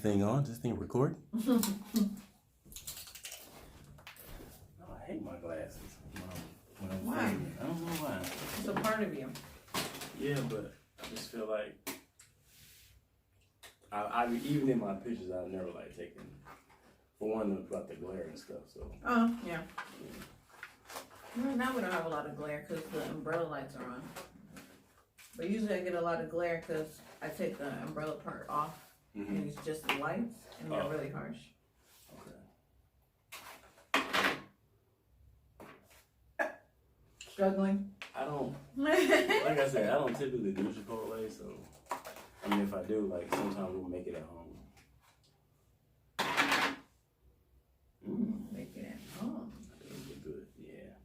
thing on? This thing recording? Oh, I hate my glasses when I'm Why? filming. I don't know why. It's a part of you. Yeah, but I just feel like I even in my pictures I've never like taken for one about the glare and stuff. So. Oh yeah. Right now we don't have a lot of glare because the umbrella lights are on. But usually I get a lot of glare because I take the umbrella part off and it's just the lights and they're really harsh. Okay. Struggling? I don't, like I said, I don't typically do Chipotle, so, I mean, if I do, like, sometimes we'll make it at home. Make it at home. It'll be good, yeah.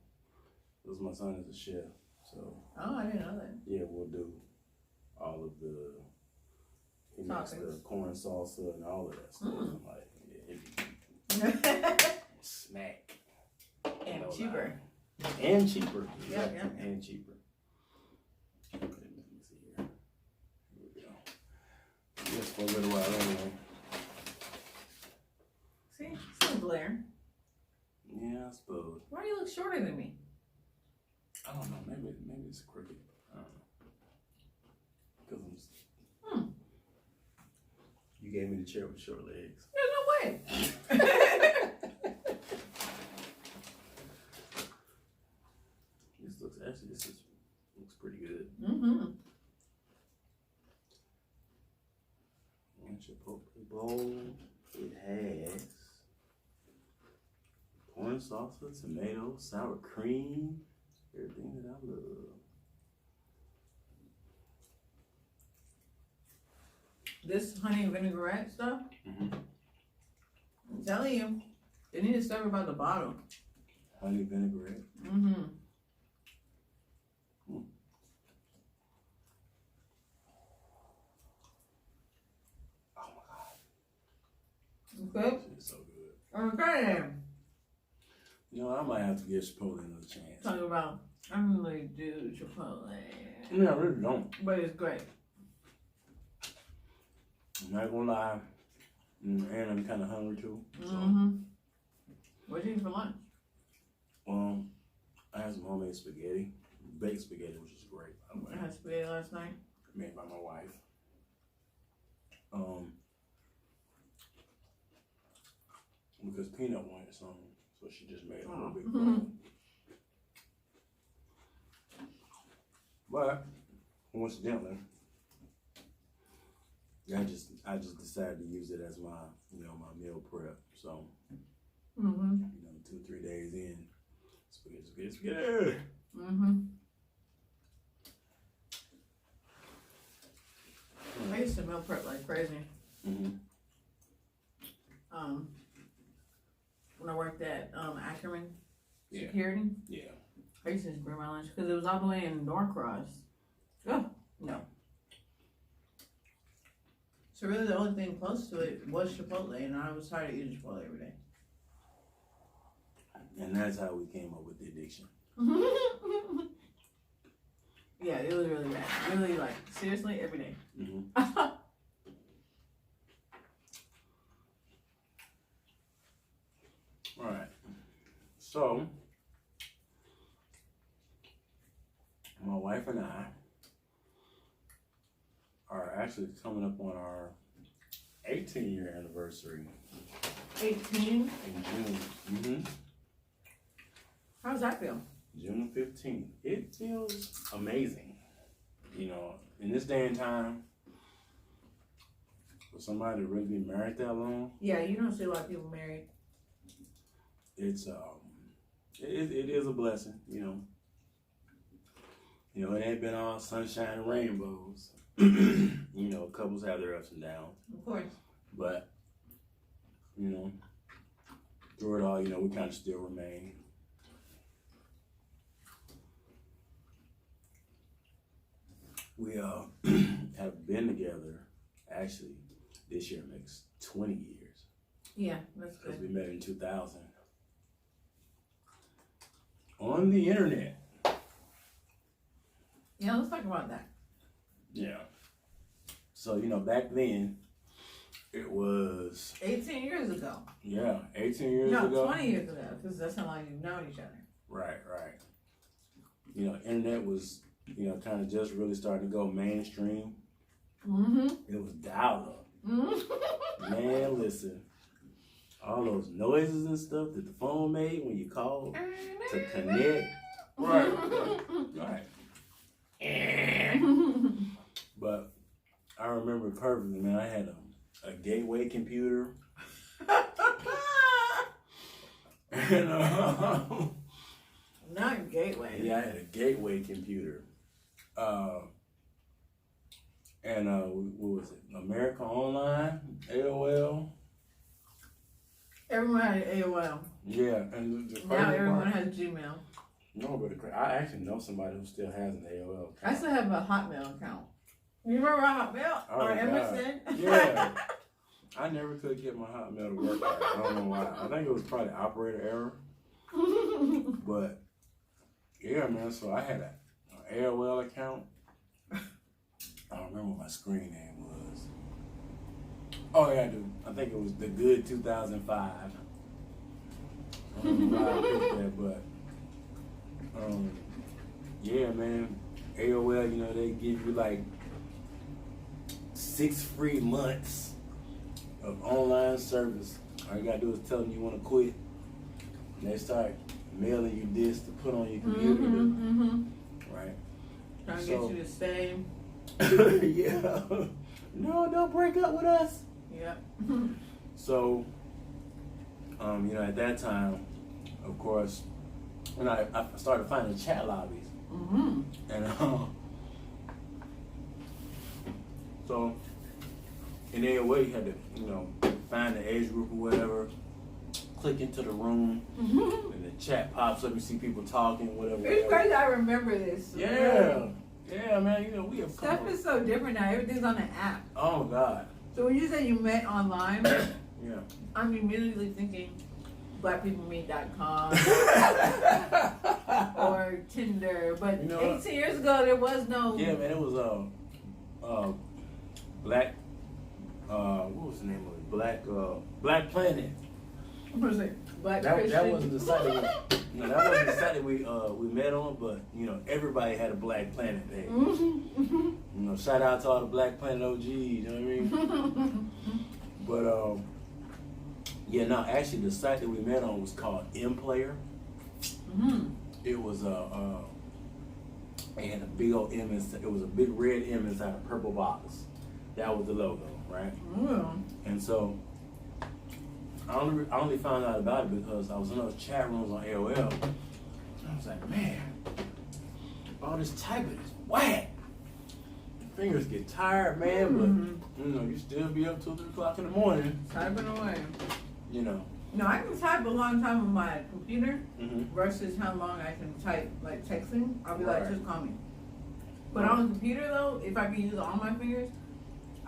Because my son is a chef, so. Oh, I didn't know that. Yeah, we'll do all of the, he makes the corn salsa and all of that stuff. I'm like, yeah, it'd be smack. And cheaper. And cheaper. Yeah, Exactly. yeah. And cheaper. Okay, let me see here. Here we go. Just for a little while anyway. See? Some glare. Yeah, I suppose. Why do you look shorter than me? I don't know. Maybe it's crooked. I don't know. Because I'm just... You gave me the chair with short legs. There's no way. This looks pretty good. Mm-hmm. One Chipotle bowl. It has corn salsa, tomato, sour cream, everything that I love. This honey vinaigrette stuff, I'm telling you, they need to serve it by the bottle. Honey vinaigrette. Mm-hmm. Okay. It's so good. Okay. You know, I might have to give Chipotle another chance. Talking about, I don't really do Chipotle. Yeah, I really don't. But it's great. I'm not gonna lie. And I'm kind of hungry too. So. What'd you eat for lunch? I had some homemade spaghetti. Baked spaghetti, which is great, by the way. I had spaghetti last night. Made by my wife. Because Peanut wanted some, so she just made a whole big bowl. But coincidentally, I just decided to use it as my my meal prep. So 2-3 days in, spaghetti. I used to meal prep like crazy. When I worked at Ackerman Security, I used to just bring my lunch because it was all the way in Norcross. Oh, no. So really the only thing close to it was Chipotle, and I was tired of eating Chipotle every day. And that's how we came up with the addiction. Yeah, it was really bad. Really, like, seriously, every day. All right. So, my wife and I are actually coming up on our 18-year anniversary. 18? In June. How's that feel? June 15th. It feels amazing. In this day and time, for somebody to really be married that long. Yeah, you don't see a lot of people married. It's it is a blessing, it ain't been all sunshine and rainbows. Couples have their ups and downs. Of course. But through it all, we kind of still remain. We have been together. Actually, this year makes 20 years. Yeah, that's good. Because we met in 2000. On the internet. Yeah, let's talk about that. Yeah. So, back then, It was 18 years ago. Yeah, 18 years no, ago. 20 years ago, because that's how long you've known each other. Right. You know, internet was, you know, kind of just really starting to go mainstream. Mm-hmm. It was dial-up. Mm-hmm. Man, listen. All those noises and stuff that the phone made when you called to connect. Right. But I remember perfectly, man. I had a gateway computer. And not gateway. Yeah, I had a gateway computer. And what was it? America Online, AOL. Everyone had AOL. Yeah, and now everyone has Gmail. No, but I actually know somebody who still has an AOL account. I still have a Hotmail account. You remember Hotmail or MSN? Yeah. I never could get my Hotmail to work right. I don't know why. I think it was probably operator error. But yeah, man. So I had an AOL account. I don't remember what my screen name was. Oh yeah, I do. I think it was the Good 2005. I don't know why I picked that, but yeah, man. AOL, you know, they give you like 6 free months of online service. All you gotta do is tell them you want to quit, and they start mailing you this to put on your computer. Right? Trying to get you to stay. Yeah. No, don't break up with us. Yep. So, you know, at that time, of course, when I started finding chat lobbies, and so in AOL you had to, you know, find the age group or whatever, click into the room, and the chat pops up. You see people talking, whatever. It's crazy. I remember this. Yeah, man. You know, we have stuff is so different now. Everything's on an app. Oh God. So when you say you met online, yeah, I'm immediately thinking blackpeoplemeet.com or Tinder. But you know 18 years ago, there was no. Yeah, man. It was Black. What was the name of it? Black Planet. What was it? Black Christian. That wasn't the site that we met on, but you know everybody had a Black Planet day. You know, shout out to all the Black Planet OGs. You know what I mean? But yeah, no, actually the site that we met on was called M-Player. It was it had a big old M inside. It was a big red M inside a purple box. That was the logo, right? And so I only found out about it because I was in those chat rooms on AOL. And I was like, man, all this typing is whack. Fingers get tired, man, but you know, you still be up till 3 o'clock in the morning. Typing away. You know. No, I can type a long time on my computer versus how long I can type like texting. I'll be like, just call me. But on the computer though, if I can use all my fingers,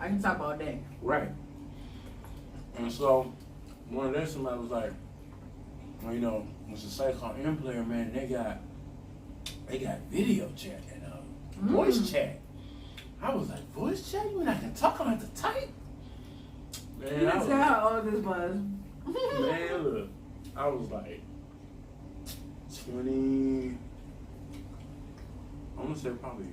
I can type all day. Right. And so one day somebody was like, well, you know, it's a site called M-Player, man, they got video chat and voice chat. I was like, voice chat? You mean I can talk, I don't have to type? Man, you can tell how old this was. Man, look, I was like 20, I'm gonna say probably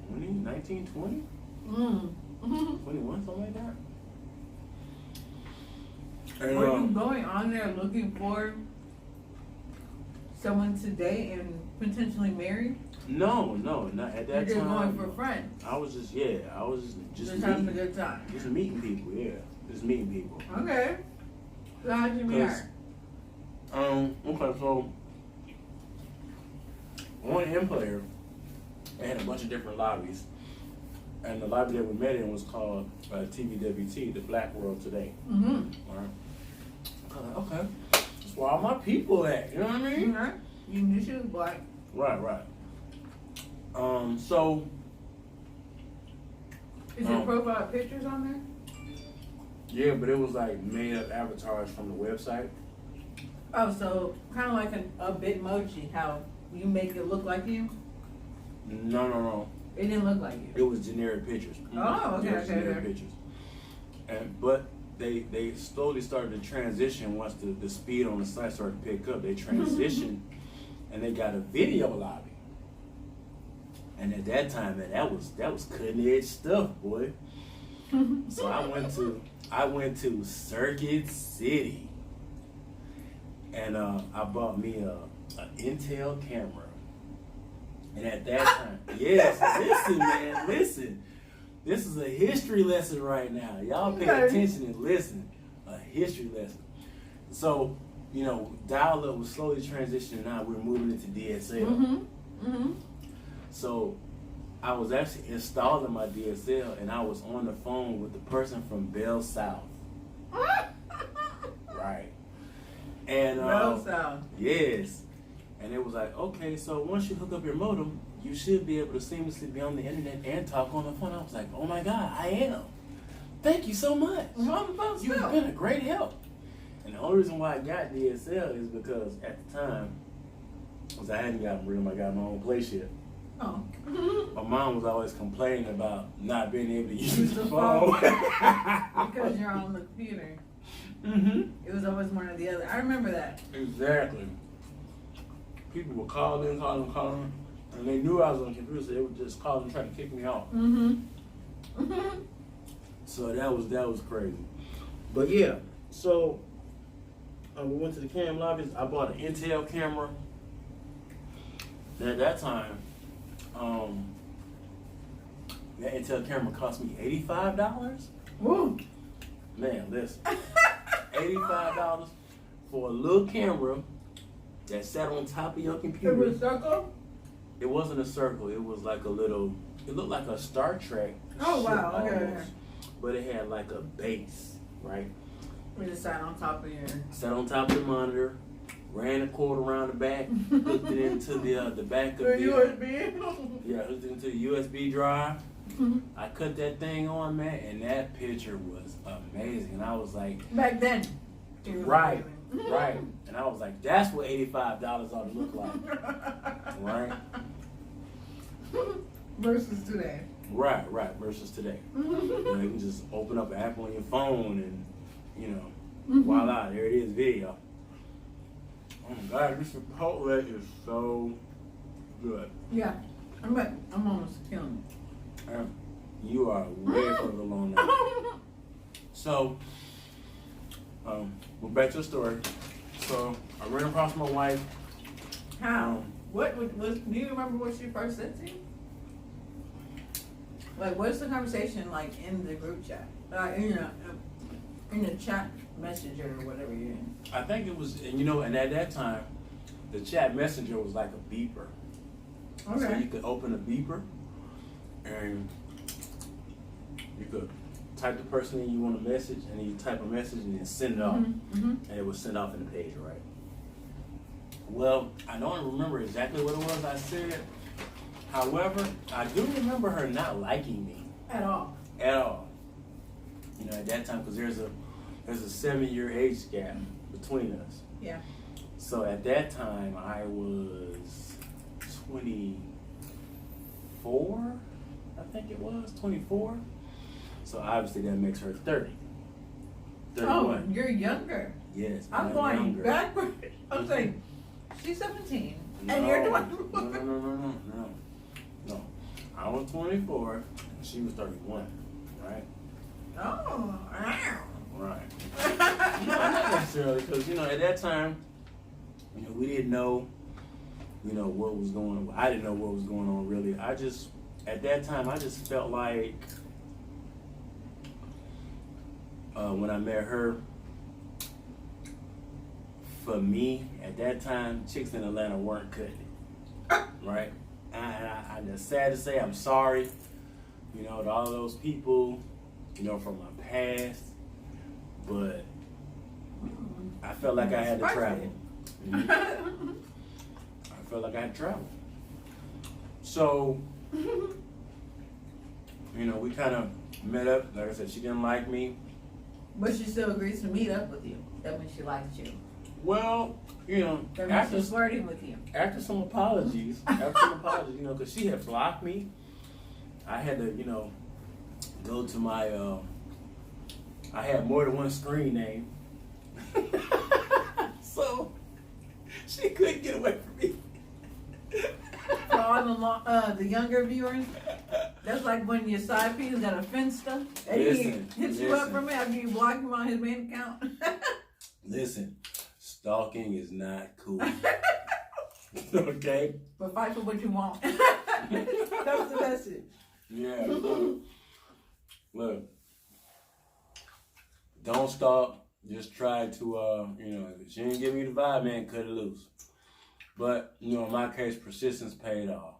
19, 20? 21, something like that. And, were you going on there looking for someone to date and potentially marry? No, not at that time. You're just going for friends. I was just having a good time. Just meeting people, just meeting people. Okay. So how'd you meet her? Okay, so on M-Player, they had a bunch of different lobbies. And the lobby that we met in was called TVWT, the Black World Today. All right. Okay. That's where all my people at. You know what I mean? You knew she was black. Right. So. Is your profile pictures on there? Yeah, but it was like made up avatars from the website. Oh, so kind of like a Bitmoji, how you make it look like you? No. It didn't look like you. It was generic pictures. Oh, okay, It was okay, generic okay. pictures. But they slowly started to transition once the speed on the site started to pick up. They transitioned and they got a video lobby. And at that time, man, that was cutting edge stuff, boy. So I went to Circuit City, and I bought me a Intel camera. And at that time, yes, listen, man, listen. This is a history lesson right now. Y'all pay attention and listen. A history lesson. So, you know, dial-up was slowly transitioning. Now we're moving into DSL. So I was actually installing my DSL, and I was on the phone with the person from Bell South. Right. And Bell South. Yes. And it was like, okay, so once you hook up your modem, you should be able to seamlessly be on the internet and talk on the phone. I was like, oh my God, I am. Thank you so much. You've been a great help. And the only reason why I got DSL is because at the time, was I hadn't got my own place yet. Oh. My mom was always complaining about not being able to use the phone. Because you're on the computer. It was always one or the other. I remember that. Exactly. People would call in, and they knew I was on the computer, so they would just call and try to kick me off. So that was crazy. But yeah, so we went to the cam lobbies. I bought an Intel camera. And at that time, that Intel camera cost me $85. Woo. Man, listen, $85 for a little camera that sat on top of your computer. It was a circle? It wasn't a circle. It was like a little. It looked like a Star Trek. Oh wow! Almost, Okay. but it had like a base, right? We just sat on top of your. Sat on top of the monitor, ran a cord around the back, hooked it into the back of the USB. Yeah, hooked it into the USB drive. I cut that thing on, man, and that picture was amazing. And I was like, back then. Right. And I was like, that's what $85 ought to look like. Right? Versus today. Right, versus today. You know, you can just open up an app on your phone and, you know, voila, there it is, video. Oh my God, this Chipotle is so good. Yeah. I'm almost killing it. You are way further along now. So, we're back to the story. So, I ran across my wife. How? Do you remember what she first said to you? Like, what's the conversation like in the group chat? In the chat messenger or whatever you're in. I think it was, and you know, and at that time, the chat messenger was like a beeper. Okay. So you could open a beeper, and you could type the person in you want to message, and then you type a message and then send it off, and it was sent off in the page, right? Well, I don't remember exactly what it was I said. However, I do remember her not liking me At all. at all. You know, at that time, because there's a 7-year age gap between us. Yeah. So at that time, I was 24, I think it was, 24. So obviously that makes her 30. 31. Oh, you're younger. Yes. I'm going backwards. I'm saying, she's 17. And you're 24. No. I was 24, and she was 31, right? Oh, wow. Right. Not necessarily, because, you know, at that time, you know, we didn't know, you know, what was going on. I didn't know what was going on, really. At that time, I just felt like when I met her, for me, at that time, chicks in Atlanta weren't cutting it, right? I'm just sad to say I'm sorry, you know, to all those people, you know, from my past, but I felt like I had to travel. I felt like I had to travel. So, you know, we kind of met up. Like I said, she didn't like me. But she still agrees to meet up with you. That means she likes you. Well, you know, That means she's flirting with you. after some apologies, you know, because she had blocked me, I had to, go to my. I had more than one screen name, so she couldn't get away from me. For all the younger viewers, that's like when your side piece got a Finsta and he hits you up from it after you block him on his main account. Listen, stalking is not cool. Okay? But fight for what you want. That was the message. Yeah. Look. Don't stalk. Just try to, if she didn't give me the vibe, man, cut it loose. But, in my case, persistence paid off.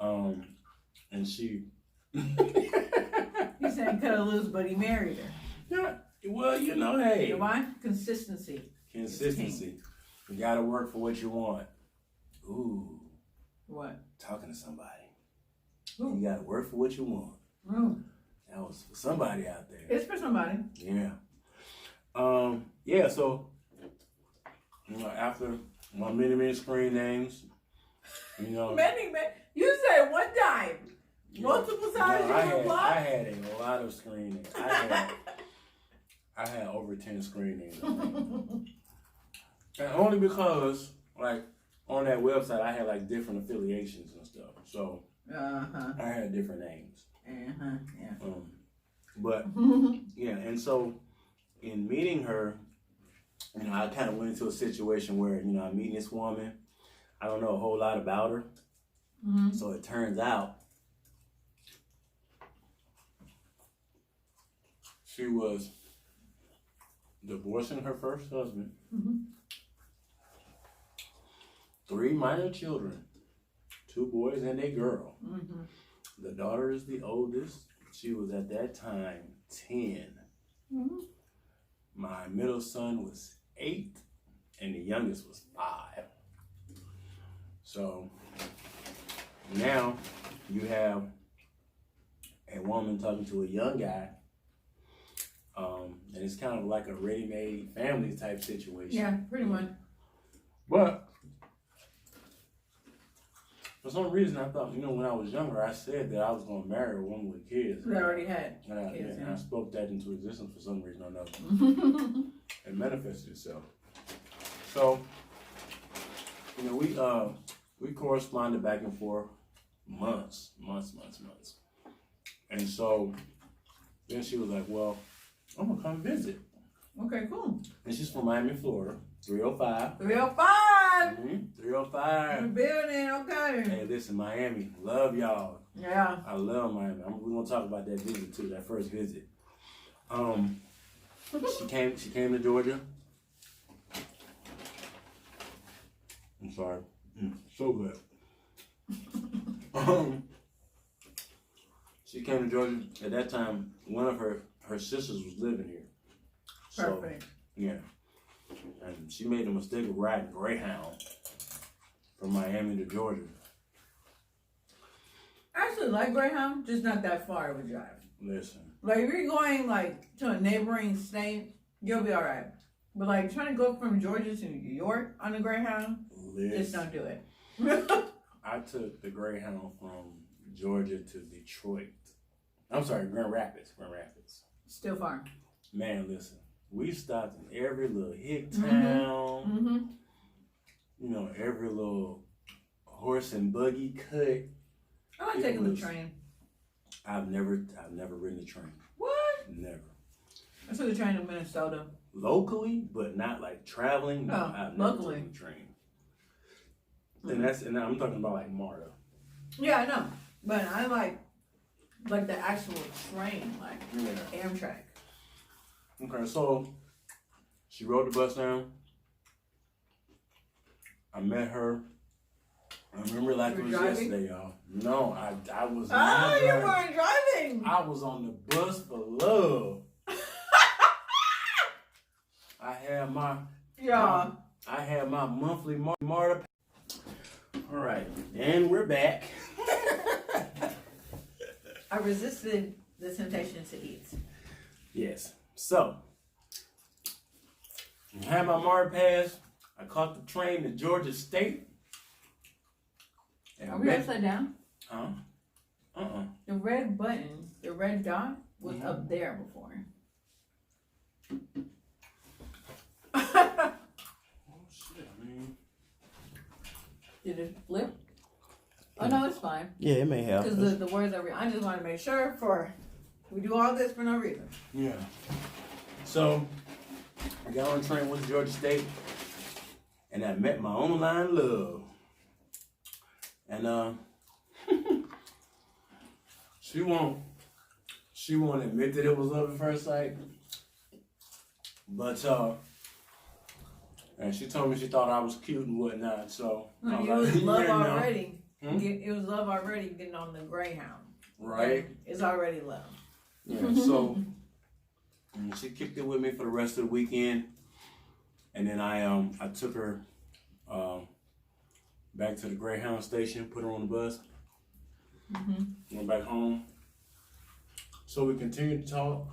And she... He's saying cut it loose, but he married her. Yeah, well, hey. You know why? Consistency. Consistency. You gotta work for what you want. Ooh. What? Talking to somebody. Ooh. You gotta work for what you want. Ooh. That was for somebody out there. It's for somebody. Yeah. So, after my many screen names, Many. You said one time. Multiple times you were blocked? I had a lot of screen names. I had over 10 screen names. And only because, on that website, I had, different affiliations and stuff. So, I had different names. Yeah. But, yeah, and so, in meeting her, I kind of went into a situation where, I'm meeting this woman. I don't know a whole lot about her. Mm-hmm. So it turns out she was divorcing her first husband. Mm-hmm. 3 minor children, 2 boys and a girl. Mm-hmm. The daughter is the oldest. She was at that time 10. Mm-hmm. My middle son was 8 and the youngest was 5. So now you have a woman talking to a young guy, and it's kind of like a ready-made family type situation. Yeah, pretty much. But for some reason, I thought, when I was younger, I said that I was going to marry a woman with kids. That already had kids. And I spoke that into existence for some reason or another. It manifested itself. So, we corresponded back and forth months. And so then she was like, well, I'm going to come visit. Okay, cool. And she's from Miami, Florida, 305. 305! 305. In the building, okay. Hey, listen, Miami, love y'all. Yeah. I love Miami. We're going to talk about that visit too, that first visit. She came to Georgia. I'm sorry. So good. She came to Georgia. At that time, one of her sisters was living here. Perfect. So, yeah. And she made the mistake of riding Greyhound from Miami to Georgia. I actually like Greyhound, just not that far of a drive. Listen. Like, if you're going, to a neighboring state, you'll be all right. But, trying to go from Georgia to New York on a Greyhound, just don't do it. I took the Greyhound from Georgia to Detroit. I'm sorry, Grand Rapids. Still far. Man, listen. We stopped in every little hick town. Mm-hmm. Every little horse and buggy cut. I like taking the train. I've never ridden a train. What? Never. I took the train in Minnesota. Locally, but not traveling. No, I've never locally. taken the train. And I'm talking about MARTA. Yeah, I know. But I like the actual train, Amtrak. Okay, so she rode the bus down. I met her. I remember it was yesterday, y'all. No, I was not driving. You weren't driving. I was on the bus for love. I had my monthly MARTA. All right, and we're back. I resisted the temptation to eat. Yes. So, I had my MARTA pass. I caught the train to Georgia State. Are we upside down? Huh? The red button, the red dot, was up there before. Oh shit, man. Did it flip? Oh no, it's fine. Yeah, it may have. Because the words are real. I just want to make sure we do all this for no reason. Yeah. So I got on the train, went to Georgia State, and I met my online love. And she won't admit that it was love at first sight. But and she told me she thought I was cute and whatnot. So No, it was love already. It was love already getting on the Greyhound. Right. It's already love. Yeah. So and she kicked it with me for the rest of the weekend, and then I took her back to the Greyhound station, put her on the bus, went back home. So we continued to talk,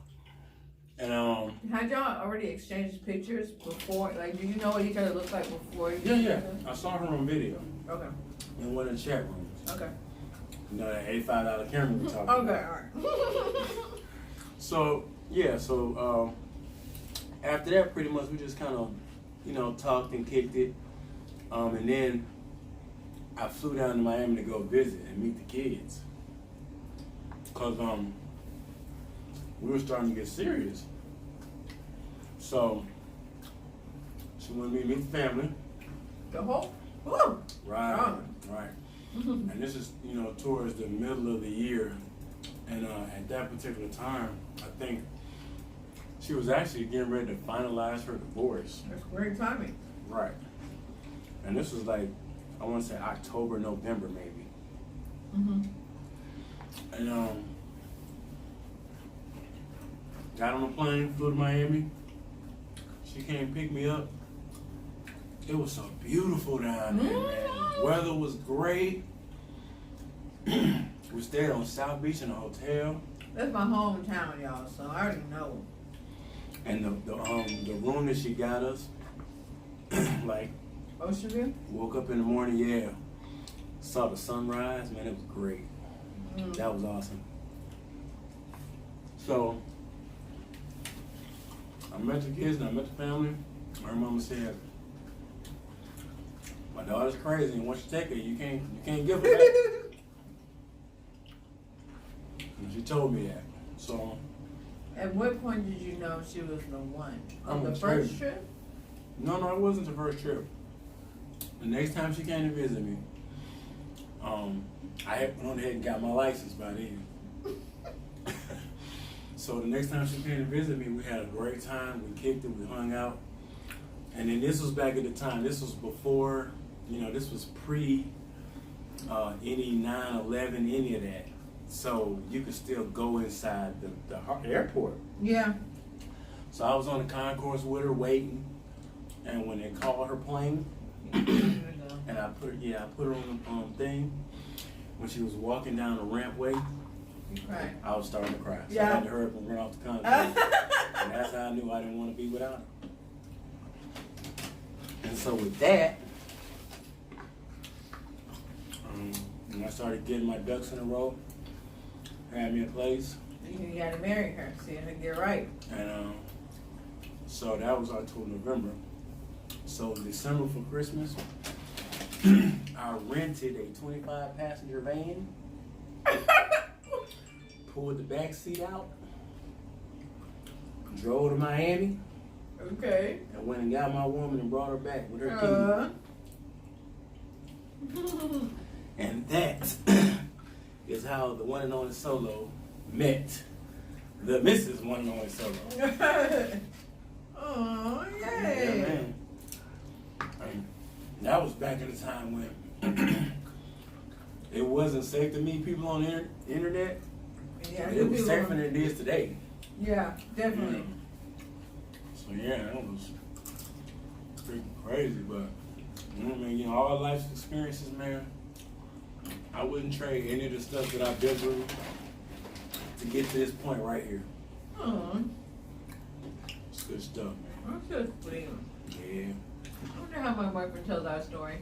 and Had y'all already exchanged pictures before? Like, do you know what each other looked like before? yeah, I saw her on video Okay. in one of the chat rooms. Okay. You know that $85 camera we talking Okay. about. All right. So yeah, after that, pretty much we just kind of, talked and kicked it, and then I flew down to Miami to go visit and meet the kids, cause we were starting to get serious. So she wanted me to meet the family. The whole. Woo! Right. And this is, towards the middle of the year, and at that particular time, I think she was actually getting ready to finalize her divorce. That's great timing. Right. And this was like, I want to say October, November maybe. And got on a plane, flew to Miami. She came pick me up. It was so beautiful down there, man. Weather was great. We stayed on South Beach in a hotel. That's my hometown, y'all. So I already know. And the room that she got us, like, Ocean View. woke up in the morning, yeah, saw the sunrise, man, it was great. That was awesome. So I met the kids and I met the family. My mama said, my daughter's crazy, and once you take her, you can't give her back. And she told me that. So At what point did you know she was the one? On I'm the gonna first tell you. trip? No, it wasn't the first trip. The next time she came to visit me, I had went ahead and got my license by then. So the next time she came to visit me, we had a great time. We kicked it, we hung out. And then this was back at the time. This was before, this was pre any 9/11, any of that. So you could still go inside the airport. Yeah. So I was on the concourse with her waiting, and when they called her plane, and I put her on the thing. When she was walking down the rampway, You cried. I was starting to cry. So Yeah. I had to hurry up and run off the concourse. And that's how I knew I didn't want to be without her. And so with that, when I started getting my ducks in a row, had me a place. You gotta marry her. See her get right. And so that was October, November. So December for Christmas, I rented a 25 passenger van, pulled the back seat out, drove to Miami, Okay. and went and got my woman and brought her back with her keys. And that is how the one and only Solo met the Mrs. One and Only Solo. Oh, Yeah, yay. man. That was back in the time when it wasn't safe to meet people on the internet. Yeah, It was safer than it is today. Yeah, definitely. So yeah, that was freaking crazy, but all life's experiences, man. I wouldn't trade any of the stuff that I've been through to get to this point right here. Oh, It's good stuff, man. that's just sweet. Yeah. I wonder how my boyfriend tells our story.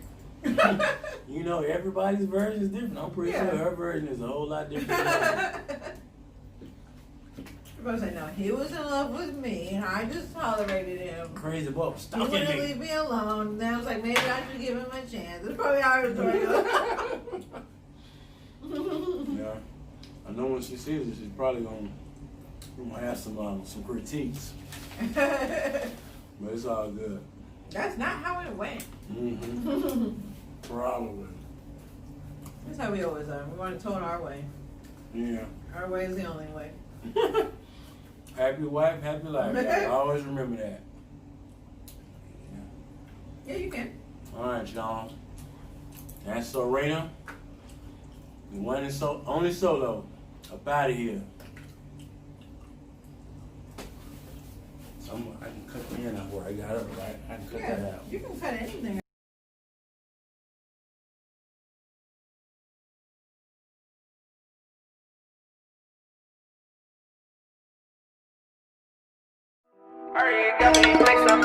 You know, everybody's version is different. I'm pretty sure her version is a whole lot different than mine. Everybody say, no, he was in love with me, and I just tolerated him. Crazy boy, He stalking wouldn't me. leave me alone. Then I was like, maybe I should give him a chance. That's probably how her story goes. Yeah, I know when she sees it, she's probably gonna have some critiques, but it's all good. That's not how it went. Mm-hmm. Probably. That's how we always are. We want to tone our way. Yeah. Our way is the only way. Happy wife, happy life. I always remember that. Yeah, you can. All right, y'all. Thatssorenna. The one and only solo. Up out of here. So I can cut the end out where I got it, right? I can cut that out. You can cut anything. Are you got me like some